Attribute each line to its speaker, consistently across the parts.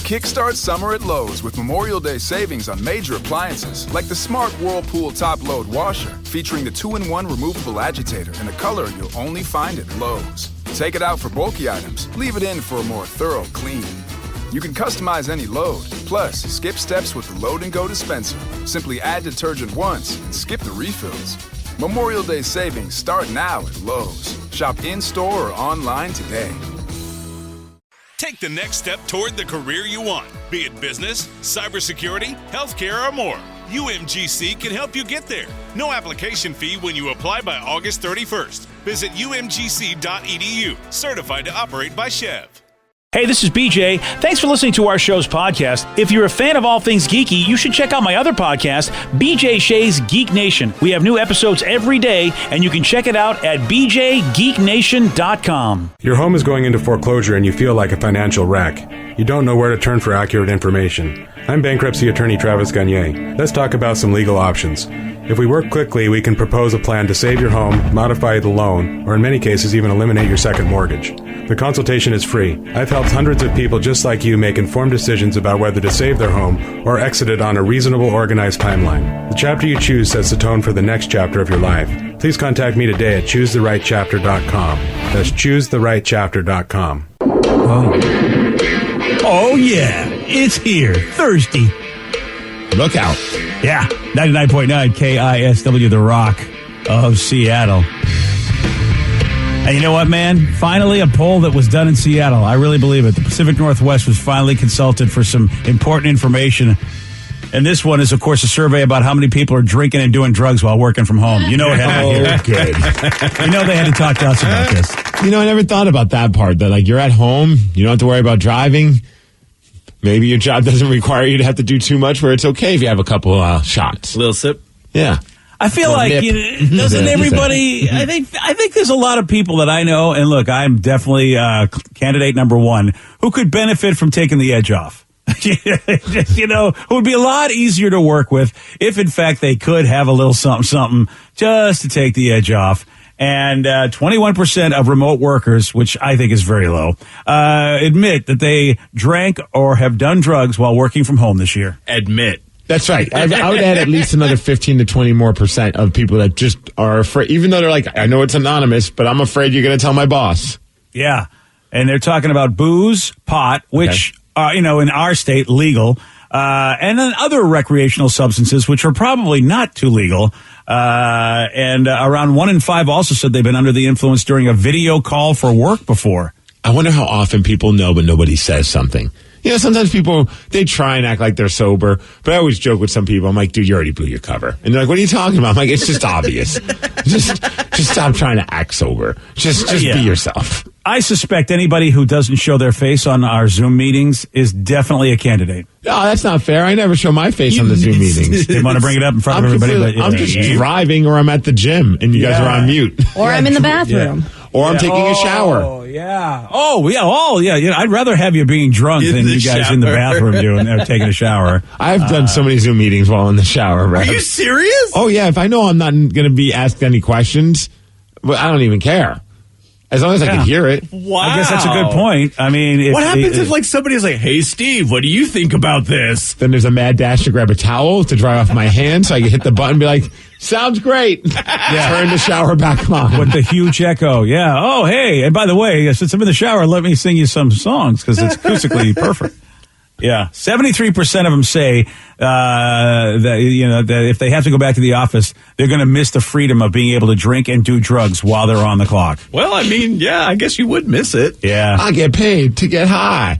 Speaker 1: Kickstart summer at Lowe's with Memorial Day savings on major appliances like the Smart Whirlpool Top Load Washer, featuring the 2-in-1 removable agitator in a color you'll only find at Lowe's. Take it out for bulky items, leave it in for a more thorough clean. You can customize any load, plus skip steps with the Load and Go dispenser. Simply add detergent once and skip the refills. Memorial Day savings start now at Lowe's. Shop in-store or online today.
Speaker 2: Take the next step toward the career you want, be it business, cybersecurity, healthcare, or more. UMGC can help you get there. No application fee when you apply by August 31st. Visit umgc.edu, certified to operate by Chev.
Speaker 3: Hey, this is BJ. Thanks for listening to our show's podcast. If you're a fan of all things geeky, you should check out my other podcast, BJ Shea's Geek Nation. We have new episodes every day, and you can check it out at bjgeeknation.com.
Speaker 4: Your home is going into foreclosure and you feel like a financial wreck. You don't know where to turn for accurate information. I'm bankruptcy attorney Travis Gagne. Let's talk about some legal options. If we work quickly, we can propose a plan to save your home, modify the loan, or in many cases even eliminate your second mortgage. The consultation is free. I've helped hundreds of people just like you make informed decisions about whether to save their home or exit it on a reasonable, organized timeline. The chapter you choose sets the tone for the next chapter of your life. Please contact me today at choosetherightchapter.com. That's choosetherightchapter.com.
Speaker 5: Oh, yeah. It's here. Thursday. Look out. Yeah. 99.9 KISW, The Rock of Seattle. And you know what, man? Finally, a poll that was done in Seattle. I really believe it. The Pacific Northwest was finally consulted for some important information. And this one is, of course, a survey about how many people are drinking and doing drugs while working from home. You know it had to hear.
Speaker 6: Good.
Speaker 5: You know they had to talk to us about this.
Speaker 6: You know, I never thought about that part. That, like, you're at home, you don't have to worry about driving. Maybe your job doesn't require you to have to do too much, where it's okay if you have a couple shots.
Speaker 7: A little sip.
Speaker 6: Yeah.
Speaker 5: I feel like doesn't everybody? I think there's a lot of people that I know, and look, I'm definitely candidate number one who could benefit from taking the edge off. You know, who would be a lot easier to work with if, in fact, they could have a little something just to take the edge off. And 21% of remote workers, which I think is very low, admit that they drank or have done drugs while working from home this year.
Speaker 7: Admit.
Speaker 6: That's right. I would add at least another 15 to 20 more % of people that just are afraid, even though they're like, I know it's anonymous, but I'm afraid you're going to tell my boss.
Speaker 5: Yeah. And they're talking about booze, pot, which, you know, in our state, legal, and then other recreational substances, which are probably not too legal. And around 1 in 5 also said they've been under the influence during a video call for work before.
Speaker 6: I wonder how often people know, but nobody says something. You know, sometimes people, they try and act like they're sober, but I always joke with some people. I'm like, dude, you already blew your cover. And they're like, what are you talking about? I'm like, it's just obvious. Just stop trying to act sober. Just be yourself.
Speaker 5: I suspect anybody who doesn't show their face on our Zoom meetings is definitely a candidate.
Speaker 6: No, that's not fair. I never show my face on the Zoom meetings.
Speaker 5: They want to bring it up in front of everybody. But,
Speaker 6: I'm just driving, or I'm at the gym, and you guys are on mute.
Speaker 8: Or I'm in the bathroom.
Speaker 6: Yeah. Or I'm taking a shower.
Speaker 5: Oh, yeah. I'd rather have you being drunk than you guys in the bathroom taking a shower.
Speaker 6: I've done so many Zoom meetings while in the shower, right?
Speaker 7: Are you serious?
Speaker 6: Oh, yeah. If I know I'm not going to be asked any questions, but I don't even care. As long as I can hear it.
Speaker 7: Wow.
Speaker 5: I guess that's a good point. I mean,
Speaker 7: what happens if like somebody's like, hey, Steve, what do you think about this?
Speaker 6: Then there's a mad dash to grab a towel to dry off my hand so I can hit the button and be like, sounds great. Turn the shower back on.
Speaker 5: With the huge echo. Yeah. Oh, hey. And by the way, since I'm in the shower, let me sing you some songs because it's acoustically perfect. Yeah. 73% of them say that if they have to go back to the office, they're going to miss the freedom of being able to drink and do drugs while they're on the clock.
Speaker 7: Well, I mean, yeah, I guess you would miss it.
Speaker 5: Yeah.
Speaker 6: I get paid to get high.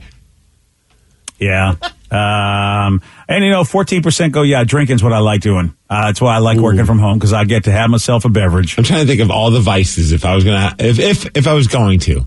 Speaker 5: Yeah. And 14% go, yeah, drinking's what I like doing. That's why I like working from home, because I get to have myself a beverage.
Speaker 6: I'm trying to think of all the vices if I was going to, if I was going to.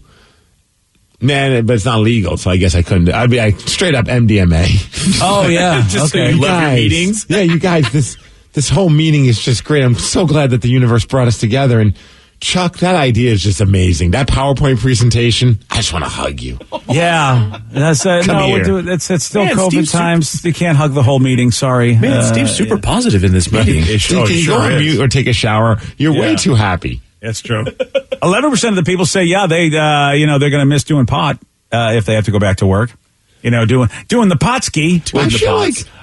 Speaker 6: Man, but it's not legal, so I guess I couldn't. I'd be like straight up MDMA.
Speaker 5: Oh, yeah.
Speaker 7: Just
Speaker 5: okay.
Speaker 7: so you love your meetings.
Speaker 6: Yeah, you guys, this whole meeting is just great. I'm so glad that the universe brought us together. And Chuck, that idea is just amazing. That PowerPoint presentation, I just want to hug you.
Speaker 5: Yeah. That's it's still
Speaker 7: Man,
Speaker 5: COVID
Speaker 7: Steve's
Speaker 5: times. You can't hug the whole meeting. Sorry.
Speaker 7: Man, Steve's super positive in this meeting.
Speaker 6: You can go on mute or take a shower. You're way too happy.
Speaker 5: That's true. 11% of the people say, they're going to miss doing pot if they have to go back to work. doing the pot ski.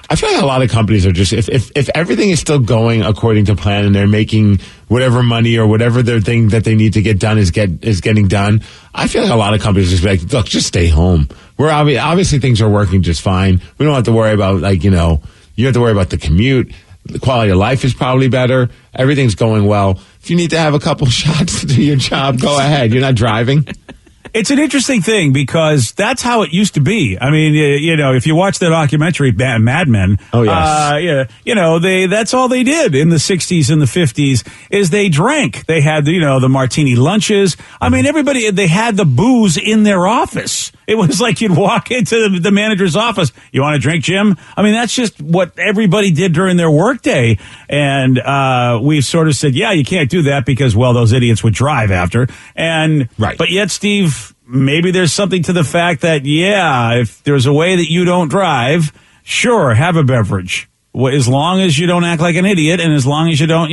Speaker 6: I feel like a lot of companies are just if everything is still going according to plan and they're making whatever money or whatever their thing that they need to get done is getting done. I feel like a lot of companies just be like, look, just stay home. We're obviously things are working just fine. We don't have to worry about you don't have to worry about the commute. The quality of life is probably better. Everything's going well. If you need to have a couple shots to do your job, go ahead. You're not driving.
Speaker 5: It's an interesting thing because that's how it used to be. I mean, if you watch the documentary Mad Men,
Speaker 6: oh yes,
Speaker 5: that's all they did in the 60s and the 50s is they drank. They had the martini lunches. I mean, they had the booze in their office. It was like you'd walk into the manager's office. You want a drink, Jim? I mean, that's just what everybody did during their workday. And we've sort of said, yeah, you can't do that because, well, those idiots would drive after. And
Speaker 6: right.
Speaker 5: But yet, Steve, maybe there's something to the fact that, yeah, if there's a way that you don't drive, sure, have a beverage. As long as you don't act like an idiot and as long as you don't,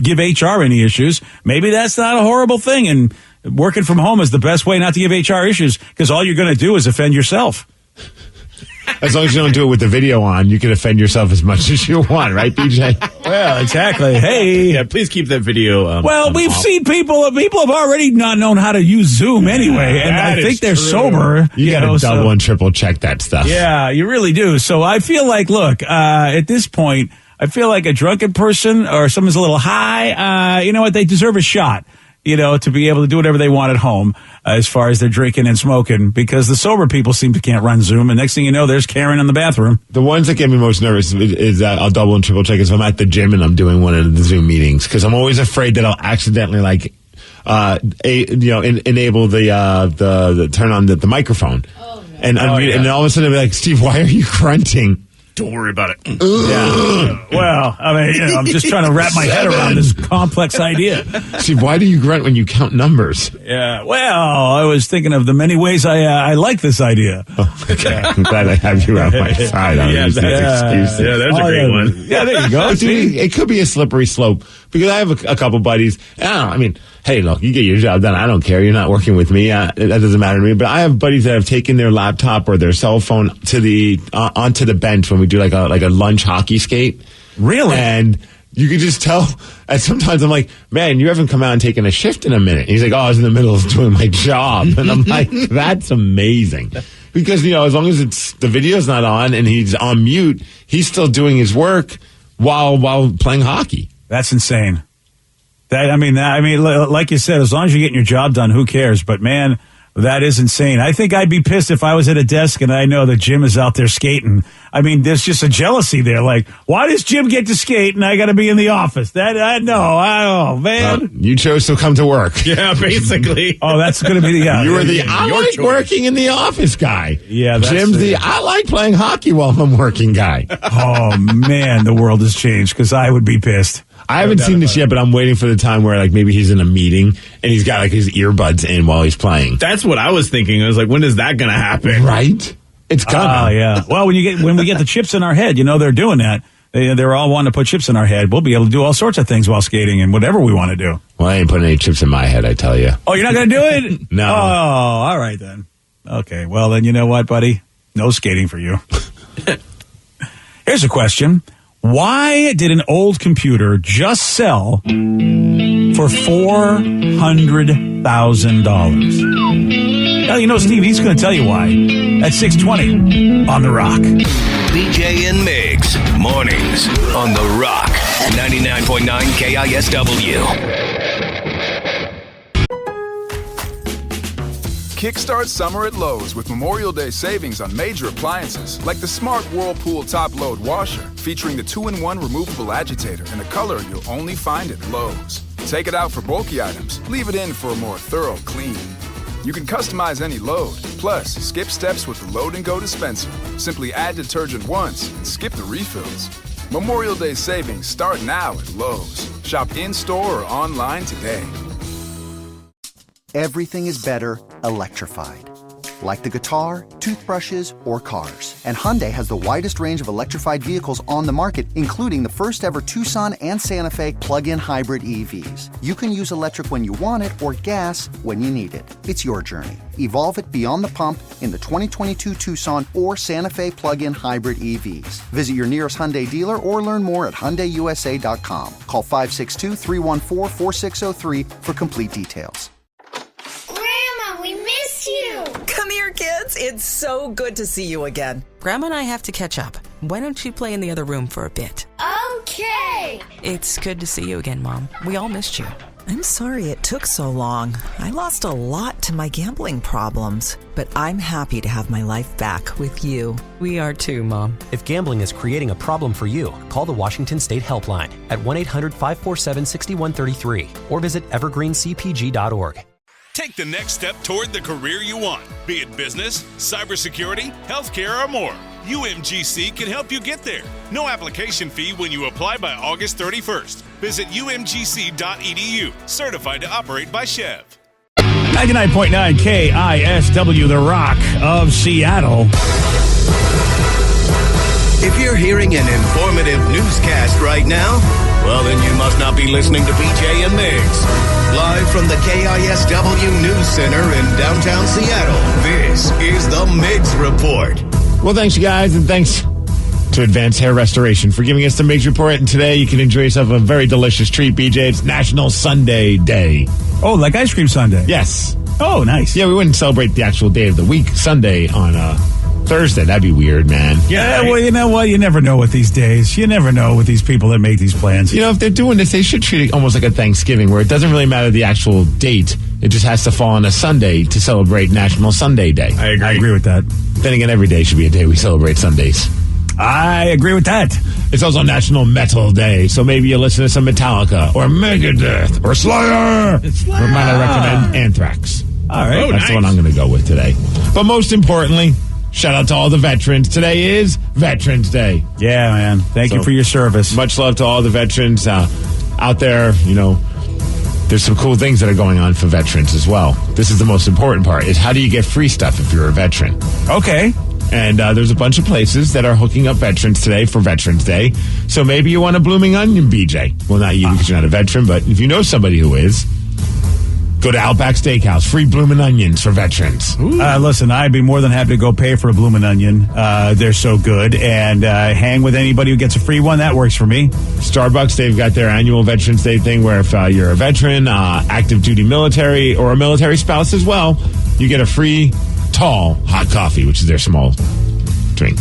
Speaker 5: give HR any issues, maybe that's not a horrible thing. And working from home is the best way not to give HR issues because all you're going to do is offend yourself.
Speaker 6: As long as you don't do it with the video on, you can offend yourself as much as you want, right, BJ?
Speaker 5: Well, exactly. Hey.
Speaker 7: Yeah, please keep that video.
Speaker 5: We've seen people have already not known how to use Zoom anyway, and I think they're sober.
Speaker 6: You got to double and triple check that stuff.
Speaker 5: Yeah, you really do. So I feel like, look, at this point, I feel like a drunken person or someone's a little high, you know what, they deserve a shot. To be able to do whatever they want at home as far as they're drinking and smoking because the sober people can't run Zoom. And next thing you know, there's Karen in the bathroom.
Speaker 6: The ones that get me most nervous is that I'll double and triple check is if I'm at the gym and I'm doing one of the Zoom meetings because I'm always afraid that I'll accidentally enable the turn on the microphone and unmute, and then all of a sudden I'll be like, Steve, why are you grunting?
Speaker 7: Don't worry about it.
Speaker 5: Yeah. Well, I mean, I'm just trying to wrap my head around this complex idea.
Speaker 6: See, why do you grunt when you count numbers?
Speaker 5: Yeah. Well, I was thinking of the many ways I like this idea.
Speaker 6: Oh, okay. Yeah. I'm glad I have you on my side.
Speaker 7: There's a great one.
Speaker 5: Yeah, there you go.
Speaker 6: Dude, it could be a slippery slope because I have a couple buddies. Hey, look, you get your job done. I don't care. You're not working with me. That doesn't matter to me. But I have buddies that have taken their laptop or their cell phone to onto the bench when we do like a lunch hockey skate.
Speaker 5: Really?
Speaker 6: And you can just tell. And sometimes I'm like, man, you haven't come out and taken a shift in a minute. And he's like, I was in the middle of doing my job. And I'm like, that's amazing. Because, as long as the video's not on and he's on mute, he's still doing his work while playing hockey.
Speaker 5: That's insane. Like you said, as long as you're getting your job done, who cares? But man, that is insane. I think I'd be pissed if I was at a desk and I know that Jim is out there skating. I mean, there's just a jealousy there. Like, why does Jim get to skate and I got to be in the office? Man.
Speaker 6: You chose to come to work.
Speaker 7: Yeah, basically.
Speaker 5: Oh, that's going to be
Speaker 6: You were I like choice. Working in the office guy.
Speaker 5: Yeah,
Speaker 6: Jim's I like playing hockey while I'm working guy.
Speaker 5: Oh man, the world has changed because I would be pissed.
Speaker 6: I haven't seen this yet, but I'm waiting for the time where maybe he's in a meeting and he's got his earbuds in while he's playing.
Speaker 7: That's what I was thinking. I was like, when is that going to happen?
Speaker 6: Right? It's gonna.
Speaker 5: Oh yeah. Well, when we get the chips in our head, they're doing that. They're all wanting to put chips in our head. We'll be able to do all sorts of things while skating and whatever we want to do.
Speaker 6: Well, I ain't putting any chips in my head, I tell you.
Speaker 5: Oh, you're not going to do it?
Speaker 6: No.
Speaker 5: Oh, all right then. Okay. Well, then you know what, buddy? No skating for you. Here's a question. Why did an old computer just sell for $400,000? Well, Steve, he's going to tell you why. At 6:20 on The Rock.
Speaker 8: BJ and Migs, mornings on The Rock, 99.9 KISW.
Speaker 1: Kickstart summer at Lowe's with Memorial Day savings on major appliances like the smart Whirlpool top-load washer featuring the 2-in-1 removable agitator in a color you'll only find at Lowe's. Take it out for bulky items, leave it in for a more thorough clean. You can customize any load, plus skip steps with the Load and Go dispenser. Simply add detergent once and skip the refills. Memorial Day savings start now at Lowe's. Shop in-store or online today.
Speaker 9: Everything is better electrified. Like the guitar, toothbrushes, or cars. And Hyundai has the widest range of electrified vehicles on the market, including the first ever Tucson and Santa Fe plug-in hybrid EVs. You can use electric when you want it or gas when you need it. It's your journey. Evolve it beyond the pump in the 2022 Tucson or Santa Fe plug-in hybrid EVs. Visit your nearest Hyundai dealer or learn more at HyundaiUSA.com. Call 562-314-4603 for complete details.
Speaker 10: Grandma, we missed you!
Speaker 11: Come here, kids. It's so good to see you again. Grandma and I have to catch up. Why don't you play in the other room for a bit?
Speaker 10: Okay!
Speaker 11: It's good to see you again, Mom. We all missed you.
Speaker 12: I'm sorry it took so long. I lost a lot to my gambling problems, but I'm happy to have my life back with you.
Speaker 11: We are too, Mom.
Speaker 13: If gambling is creating a problem for you, call the Washington State Helpline at 1-800-547-6133 or visit evergreencpg.org.
Speaker 2: Take the next step toward the career you want, be it business, cybersecurity, healthcare, or more. UMGC can help you get there. No application fee when you apply by August 31st. Visit umgc.edu, certified to operate by Chev.
Speaker 3: 99.9 KISW, the Rock of Seattle.
Speaker 8: If you're hearing an informative newscast right now, well, then you must not be listening to BJ and Migs. Live from the KISW News Center in downtown Seattle, this is the Migs Report.
Speaker 6: Well, thanks, you guys, and thanks to Advanced Hair Restoration for giving us the Migs Report. And today you can enjoy yourself a very delicious treat, BJ. It's National Sundae Day.
Speaker 3: Oh, like ice cream sundae?
Speaker 6: Yes.
Speaker 3: Oh, nice.
Speaker 6: Yeah, we wouldn't celebrate the actual day of the week, Sunday, on Thursday. That'd be weird, man.
Speaker 3: Yeah, well, you know what? You never know with these days. You never know with these people that make these plans.
Speaker 6: You know, if they're doing this, they should treat it almost like a Thanksgiving, where it doesn't really matter the actual date. It just has to fall on a Sunday to celebrate National Sunday Day.
Speaker 3: I agree with that.
Speaker 6: Then again, every day should be a day we celebrate Sundays.
Speaker 3: I agree with that.
Speaker 6: It's also National Metal Day, so maybe you listen to some Metallica or Megadeth or Slayer. Or might I recommend Anthrax?
Speaker 3: All right.
Speaker 6: That's the one I'm going to go with today. But most importantly, shout out to all the veterans. Today is Veterans Day.
Speaker 3: Yeah, man. Thank you for your service.
Speaker 6: Much love to all the veterans out there. You know, there's some cool things that are going on for veterans as well. This is the most important part, is how do you get free stuff if you're a veteran?
Speaker 3: Okay.
Speaker 6: And there's a bunch of places that are hooking up veterans today for Veterans Day. So maybe you want a blooming onion, BJ. Well, not you because you're not a veteran, but if you know somebody who is, go to Outback Steakhouse. Free blooming onions for veterans.
Speaker 3: Listen, I'd be more than happy to go pay for a blooming onion. They're so good. And hang with anybody who gets a free one. That works for me.
Speaker 6: Starbucks, they've got their annual Veterans Day thing where if you're a veteran, active duty military, or a military spouse as well, you get a free tall hot coffee, which is their small drink.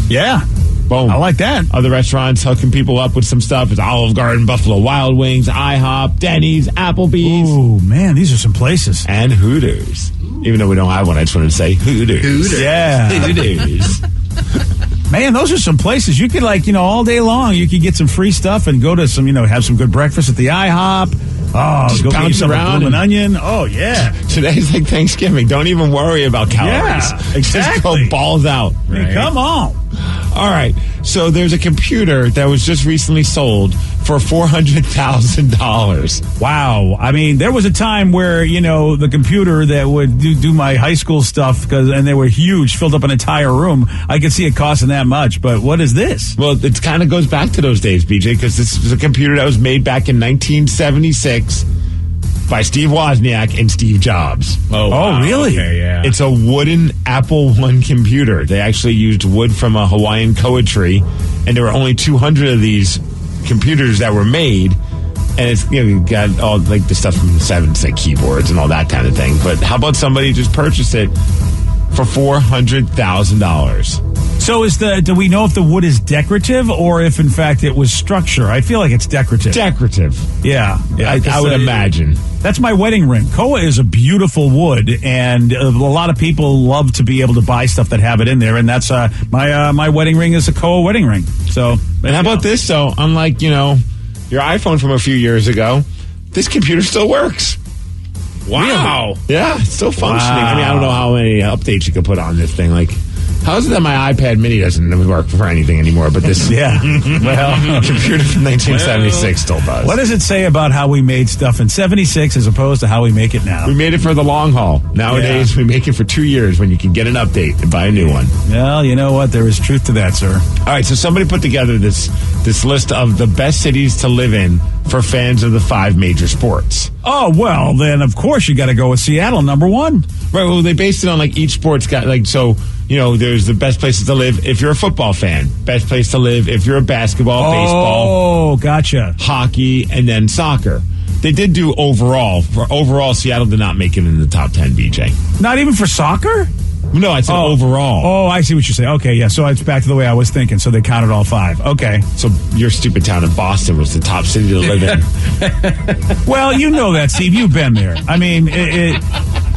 Speaker 3: Yeah.
Speaker 6: Boom.
Speaker 3: I like that.
Speaker 6: Other restaurants hooking people up with some stuff. It's Olive Garden, Buffalo Wild Wings, IHOP, Denny's, Applebee's.
Speaker 3: Oh, man, these are some places.
Speaker 6: And Hooters. Even though we don't have one, I just wanted to say Hooters.
Speaker 3: Yeah.
Speaker 6: Hooters.
Speaker 3: Man, those are some places you could, all day long, you could get some free stuff and go to some, have some good breakfast at the IHOP. Oh,
Speaker 6: just
Speaker 3: go
Speaker 6: bounce around
Speaker 3: an onion. Oh, yeah.
Speaker 6: Today's like Thanksgiving. Don't even worry about calories.
Speaker 3: Yeah, exactly.
Speaker 6: Just go balls out.
Speaker 3: Right? Hey, come on.
Speaker 6: All right. So there's a computer that was just recently sold for $400,000.
Speaker 3: Wow. I mean, there was a time where, the computer that would do my high school stuff, and they were huge, filled up an entire room. I could see it costing that much. But what is this?
Speaker 6: Well, it kind of goes back to those days, BJ, because this is a computer that was made back in 1976 by Steve Wozniak and Steve Jobs.
Speaker 3: Oh, wow. Really?
Speaker 6: Okay, yeah. It's a wooden Apple I computer. They actually used wood from a Hawaiian koa tree, and there were only 200 of these computers that were made. And it's, you got all like the stuff from the 70s, like keyboards and all that kind of thing. But how about somebody just purchased it for $400,000?
Speaker 3: So do we know if the wood is decorative or if in fact it was structure? I feel like it's decorative.
Speaker 6: Decorative.
Speaker 3: Yeah.
Speaker 6: I would imagine.
Speaker 3: That's my wedding ring. Koa is a beautiful wood, and a lot of people love to be able to buy stuff that have it in there. And that's my wedding ring is a Koa wedding ring. So,
Speaker 6: and how about this though? Unlike your iPhone from a few years ago, this computer still works.
Speaker 3: Wow.
Speaker 6: Really? Yeah, it's still functioning. Wow. I mean, I don't know how many updates you could put on this thing. Like, How is it that my iPad Mini doesn't work for anything anymore? But this,
Speaker 5: Yeah. Well,
Speaker 6: computer from 1976 still does.
Speaker 5: what does it say about how we made stuff in 76 as opposed to how we make it now?
Speaker 6: We made it for the long haul. Nowadays, we make it for 2 years when you can get an update and buy a new one.
Speaker 5: Well, you know what? There is truth to that, sir.
Speaker 6: All right, so somebody put together this list of the best cities to live in for fans of the 5 major sports.
Speaker 5: Oh, well, then, of course, you got to go with Seattle, number 1.
Speaker 6: Right, well, they based it on, like, each sport's got, like, so, you know, there's the best places to live if you're a football fan, best place to live if you're a basketball, baseball.
Speaker 5: Oh, gotcha.
Speaker 6: Hockey, and then soccer. They did do overall. For overall, Seattle did not make it in the top 10, BJ.
Speaker 5: Not even for soccer?
Speaker 6: No, I said overall.
Speaker 5: Oh, I see what you're saying. Okay, yeah, so it's back to the way I was thinking. So they counted all 5. Okay.
Speaker 6: So your stupid town in Boston was the top city to live in.
Speaker 5: Well, you know that, Steve. You've been there. I mean,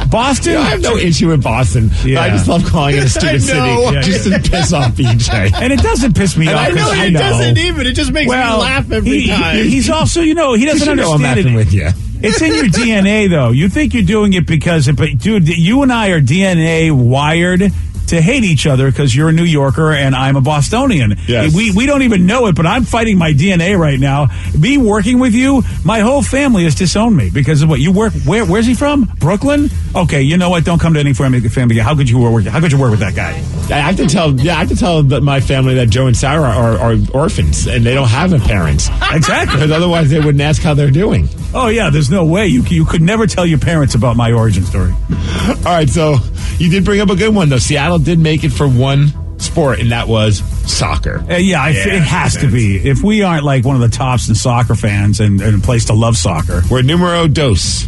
Speaker 5: Boston?
Speaker 6: I have no issue with Boston.
Speaker 5: Yeah.
Speaker 6: I just love calling it a stupid city just to piss off BJ.
Speaker 5: And it doesn't piss me off.
Speaker 7: I know it doesn't even. It just makes me laugh every time.
Speaker 5: He's also, he doesn't understand it.
Speaker 6: With you.
Speaker 5: It's in your DNA, though. You think you're doing it because, but dude, you and I are DNA wired to hate each other because you're a New Yorker and I'm a Bostonian.
Speaker 6: Yes.
Speaker 5: We don't even know it, but I'm fighting my DNA right now. Me working with you, my whole family has disowned me because of what you work. Where's he from? Brooklyn? Okay, you know what? Don't come to any family. How could you work? How could you work with that guy?
Speaker 6: I have to tell my family that Joe and Sarah are orphans and they don't have parents.
Speaker 5: Exactly.
Speaker 6: Because otherwise they wouldn't ask how they're doing.
Speaker 5: Oh yeah, there's no way you could never tell your parents about my origin story.
Speaker 6: All right, so you did bring up a good one though. Seattle did make it for one sport, and that was soccer.
Speaker 5: It has to be. If we aren't like one of the tops in soccer fans and a place to love soccer,
Speaker 6: we're numero dos.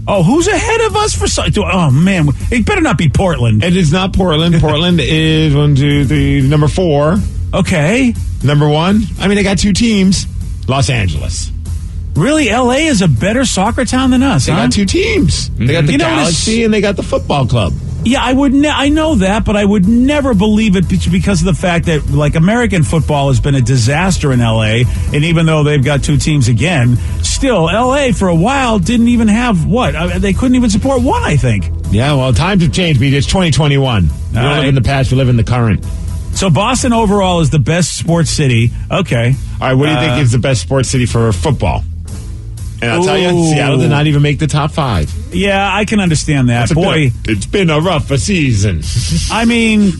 Speaker 5: Oh, who's ahead of us for soccer? Oh man, it better not be Portland.
Speaker 6: It is not Portland. Portland is 1, 2, 3, number 4.
Speaker 5: Okay,
Speaker 6: number 1. I mean, they got 2 teams. Los Angeles.
Speaker 5: Really, L.A. is a better soccer town than us.
Speaker 6: They got 2 teams. They got the Galaxy and they got the football club.
Speaker 5: Yeah, I know that, but I would never believe it because of the fact that, like, American football has been a disaster in L.A., and even though they've got 2 teams again, still, L.A. for a while didn't even have, they couldn't even support one, I think.
Speaker 6: Yeah, well, times have changed, but it's 2021. We don't live in the past, we live in the current.
Speaker 5: So Boston overall is the best sports city. Okay.
Speaker 6: All right, what do you think is the best sports city for football? And I'll tell you, Seattle did not even make the top 5.
Speaker 5: Yeah, I can understand that.
Speaker 6: It's been a rough season.
Speaker 5: I mean,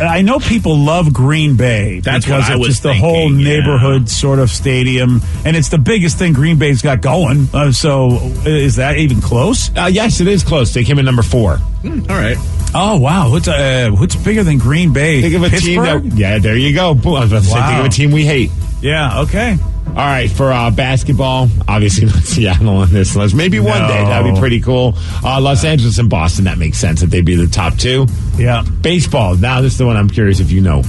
Speaker 5: I know people love Green Bay.
Speaker 7: That's
Speaker 5: because
Speaker 7: what I
Speaker 5: it's
Speaker 7: was
Speaker 5: just
Speaker 7: thinking,
Speaker 5: the whole neighborhood sort of stadium, and it's the biggest thing Green Bay's got going. So is that even close?
Speaker 6: Yes, it is close. They came in number 4.
Speaker 7: All right.
Speaker 5: Oh, wow. What's bigger than Green Bay?
Speaker 6: Think of a
Speaker 5: Pittsburgh?
Speaker 6: team that... Yeah, there you go. I was about to say, think of a team we hate.
Speaker 5: Yeah, okay.
Speaker 6: All right, for basketball, obviously not Seattle on this list. Maybe one day. That'd be pretty cool. Los Angeles and Boston, that makes sense that they'd be the top 2.
Speaker 5: Yeah.
Speaker 6: Baseball. Now, this is the one I'm curious if you know.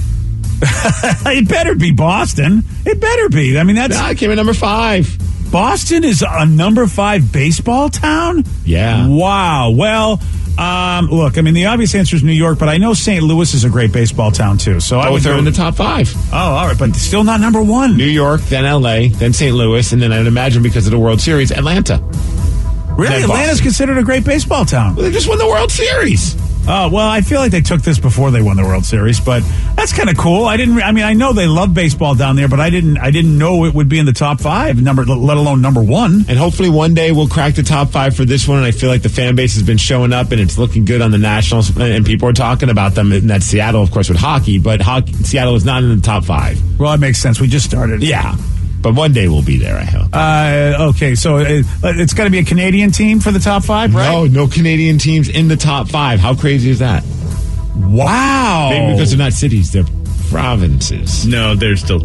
Speaker 5: It better be Boston. It better be. I mean,
Speaker 6: it came in number 5.
Speaker 5: Boston is a number 5 baseball town?
Speaker 6: Yeah.
Speaker 5: Wow. Well, look, I mean, the obvious answer is New York, but I know St. Louis is a great baseball town, too. So I would
Speaker 6: throw in the top 5.
Speaker 5: Oh, all right, but still not number 1.
Speaker 6: New York, then L.A., then St. Louis, and then I'd imagine because of the World Series, Atlanta.
Speaker 5: Really? Atlanta's considered a great baseball town.
Speaker 6: Well, they just won the World Series.
Speaker 5: Oh, well, I feel like they took this before they won the World Series, but that's kind of cool. I know they love baseball down there, but I didn't know it would be in the top 5, let alone number 1.
Speaker 6: And hopefully one day we'll crack the top 5 for this one, and I feel like the fan base has been showing up, and it's looking good on the Nationals, and people are talking about them, and that's Seattle, of course, with hockey, but Seattle is not in the top 5.
Speaker 5: Well, that makes sense. We just started.
Speaker 6: Yeah. But one day we'll be there, I hope.
Speaker 5: Okay, so it's got to be a Canadian team for the top 5, right?
Speaker 6: No Canadian teams in the top 5. How crazy is that?
Speaker 5: Wow.
Speaker 6: Maybe because they're not cities, they're provinces.
Speaker 7: No, they're still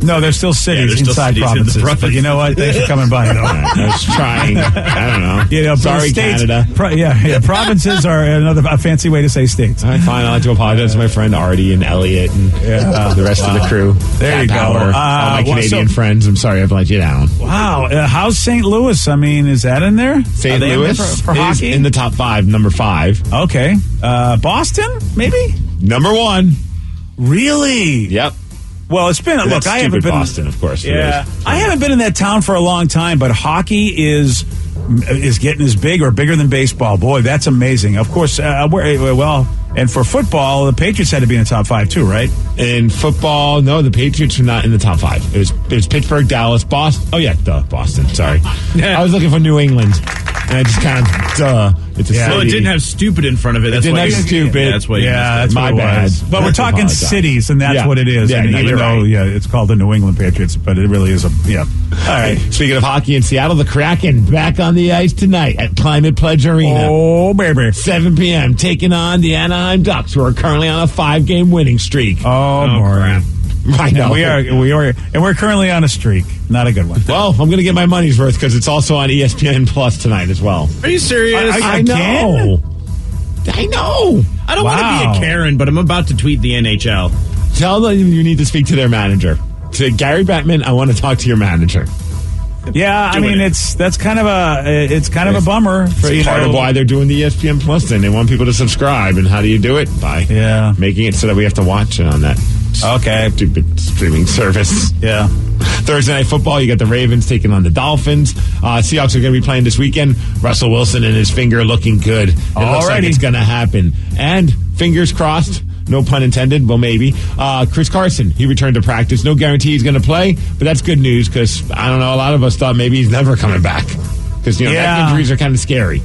Speaker 5: cities inside
Speaker 7: cities
Speaker 5: provinces.
Speaker 7: in
Speaker 5: But you know what? Thanks for coming by, though.
Speaker 6: I was trying. I don't know.
Speaker 5: Sorry,
Speaker 6: states, Canada.
Speaker 5: Provinces are a fancy way to say states.
Speaker 6: All right, fine. I'd like to apologize to my friend Artie and Elliot and the rest of the crew.
Speaker 5: There you go.
Speaker 6: All my Canadian friends. I'm sorry I've let you down.
Speaker 5: Wow. How's St. Louis? I mean, is that in there?
Speaker 6: St. Louis
Speaker 5: for
Speaker 6: is
Speaker 5: hockey?
Speaker 6: in the top 5, number 5.
Speaker 5: Okay. Boston, maybe?
Speaker 6: Number 1.
Speaker 5: Really?
Speaker 6: Yep.
Speaker 5: Well, it's been look. I haven't been
Speaker 6: Boston, of course.
Speaker 5: Yeah, I haven't been in that town for a long time, but hockey is getting as big or bigger than baseball. Boy, that's amazing. Of course,
Speaker 3: And for football, the Patriots had to be in the top 5 too, right?
Speaker 6: In football, no, the Patriots were not in the top 5. It was Pittsburgh, Dallas, Boston. Oh yeah, Boston. Sorry, I was looking for New England, and I just kind of It's a city.
Speaker 7: Well, it didn't have stupid in front of it.
Speaker 6: It didn't have stupid.
Speaker 7: Yeah, that's why.
Speaker 3: That's
Speaker 6: my bad.
Speaker 3: But we're talking cities, and that's what it is.
Speaker 6: Yeah,
Speaker 3: and
Speaker 6: no,
Speaker 3: even though, it's called the New England Patriots, but it really is All right.
Speaker 6: Speaking of hockey in Seattle, the Kraken back on the ice tonight at Climate Pledge Arena.
Speaker 3: Oh, baby.
Speaker 6: 7 p.m. taking on the Anaheim Ducks, who are currently on a 5-game winning streak.
Speaker 3: Oh crap.
Speaker 6: I know.
Speaker 3: We are, and we're currently on a streak. Not a good one.
Speaker 6: Well, I'm going to get my money's worth because it's also on ESPN Plus tonight as well.
Speaker 7: Are you serious?
Speaker 6: I know. I know.
Speaker 7: I don't want to be a Karen, but I'm about to tweet the NHL.
Speaker 6: Tell them you need to speak to their manager. To Gary Bettman, I want to talk to your manager.
Speaker 3: Yeah, that's kind of a bummer.
Speaker 6: It's part of why they're doing the ESPN Plus thing. They want people to subscribe, and how do you do it? By making it so that we have to watch it on that stupid streaming service.
Speaker 3: Yeah.
Speaker 6: Thursday Night Football, you got the Ravens taking on the Dolphins. Seahawks are going to be playing this weekend. Russell Wilson and his finger looking good. It looks like it's going to happen. And fingers crossed, no pun intended, well, maybe. Chris Carson, he returned to practice. No guarantee he's going to play, but that's good news because, I don't know, a lot of us thought maybe he's never coming back. Because, neck injuries are kind of scary.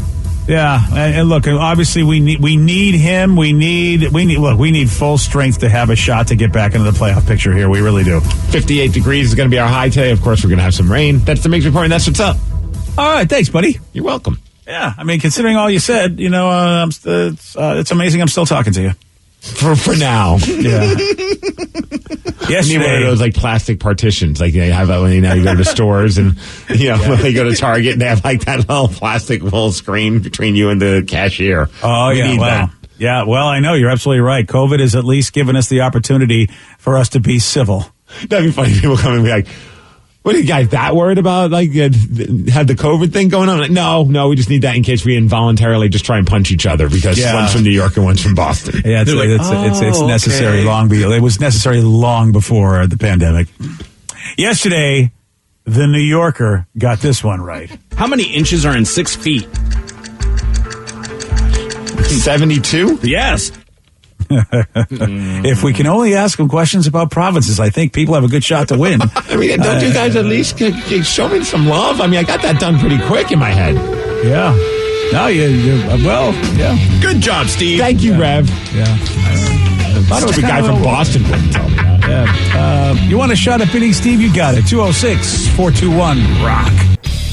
Speaker 3: Yeah, and look, obviously we need him. We need full strength to have a shot to get back into the playoff picture here. We really do.
Speaker 6: 58 degrees is going to be our high today. Of course, we're going to have some rain. That's the Mix Report, and that's what's up.
Speaker 3: All right, thanks, buddy.
Speaker 6: You're welcome.
Speaker 3: Yeah, considering all you said, it's amazing I'm still talking to you.
Speaker 6: For now.
Speaker 3: Yeah.
Speaker 6: Yes, you need one of those plastic partitions, like they have when you go to stores and when they go to Target, they have that little plastic little screen between you and the cashier.
Speaker 3: Oh yeah, yeah. Well, I know you're absolutely right. COVID has at least given us the opportunity for us to be civil.
Speaker 6: That'd be funny. People come and be like, "What are you guys that worried about? Had the COVID thing going on?" No, we just need that in case we involuntarily just try and punch each other because one's from New York and one's from Boston.
Speaker 3: Yeah, it's necessary. It was necessary long before the pandemic. Yesterday, the New Yorker got this one right.
Speaker 7: How many inches are in 6 feet?
Speaker 6: 72?
Speaker 7: Yes.
Speaker 3: If we can only ask them questions about provinces, I think people have a good shot to win.
Speaker 6: Don't you guys at least show me some love? I got that done pretty quick in my head.
Speaker 3: Yeah. No, yeah.
Speaker 7: Good job, Steve.
Speaker 6: Thank you, Rev.
Speaker 3: Yeah.
Speaker 6: I thought it was a guy from Boston wouldn't tell me that.
Speaker 3: Yeah. You want a shot at beating Steve? You got it. 206-421-ROCK.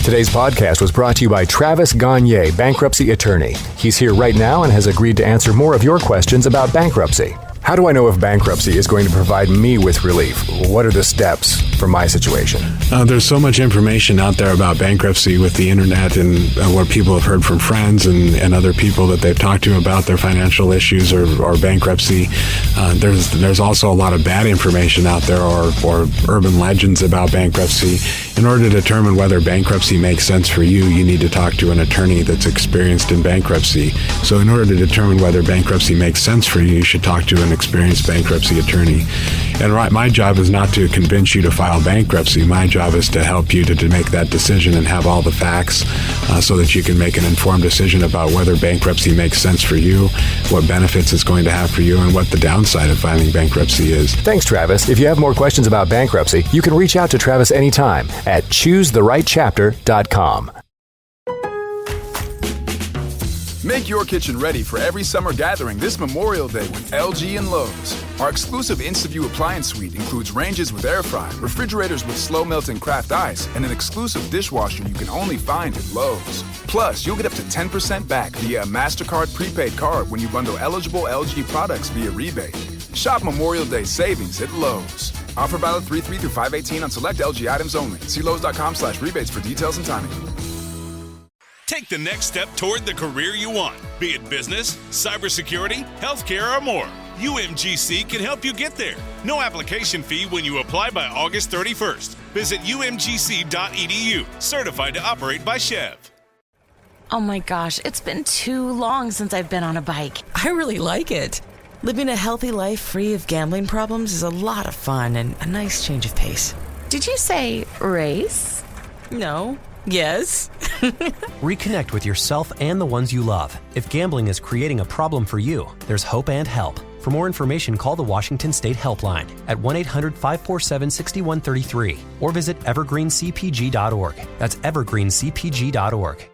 Speaker 14: Today's podcast was brought to you by Travis Gagne, bankruptcy attorney. He's here right now and has agreed to answer more of your questions about bankruptcy. How do I know if bankruptcy is going to provide me with relief? What are the steps for my situation?
Speaker 4: There's so much information out there about bankruptcy with the internet and what people have heard from friends and other people that they've talked to about their financial issues or bankruptcy. There's also a lot of bad information out there or urban legends about bankruptcy. In order to determine whether bankruptcy makes sense for you, you need to talk to an attorney that's experienced in bankruptcy. So in order to determine whether bankruptcy makes sense for you, you should talk to an experienced bankruptcy attorney. And my job is not to convince you to file bankruptcy. My job is to help you to make that decision and have all the facts so that you can make an informed decision about whether bankruptcy makes sense for you, what benefits it's going to have for you, and what the downside of filing bankruptcy is.
Speaker 14: Thanks, Travis. If you have more questions about bankruptcy, you can reach out to Travis anytime at ChooseTheRightChapter.com.
Speaker 1: Make your kitchen ready for every summer gathering this Memorial Day with LG and Lowe's. Our exclusive InstaView appliance suite includes ranges with air fry, refrigerators with slow melting craft ice, and an exclusive dishwasher you can only find at Lowe's. Plus, you'll get up to 10% back via a MasterCard prepaid card when you bundle eligible LG products via rebate. Shop Memorial Day savings at Lowe's. Offer valid 3/3 through 5/18 on select LG items only. See Lowe's.com/rebates for details and timing.
Speaker 2: Take the next step toward the career you want, be it business, cybersecurity, healthcare, or more. UMGC can help you get there. No application fee when you apply by August 31st. Visit umgc.edu, certified to operate by Chev.
Speaker 15: Oh my gosh, it's been too long since I've been on a bike.
Speaker 11: I really like it. Living a healthy life free of gambling problems is a lot of fun and a nice change of pace.
Speaker 15: Did you say race?
Speaker 11: No. Yes.
Speaker 13: Reconnect with yourself and the ones you love. If gambling is creating a problem for you, there's hope and help. For more information, call the Washington State Helpline at 1-800-547-6133 or visit evergreencpg.org. That's evergreencpg.org.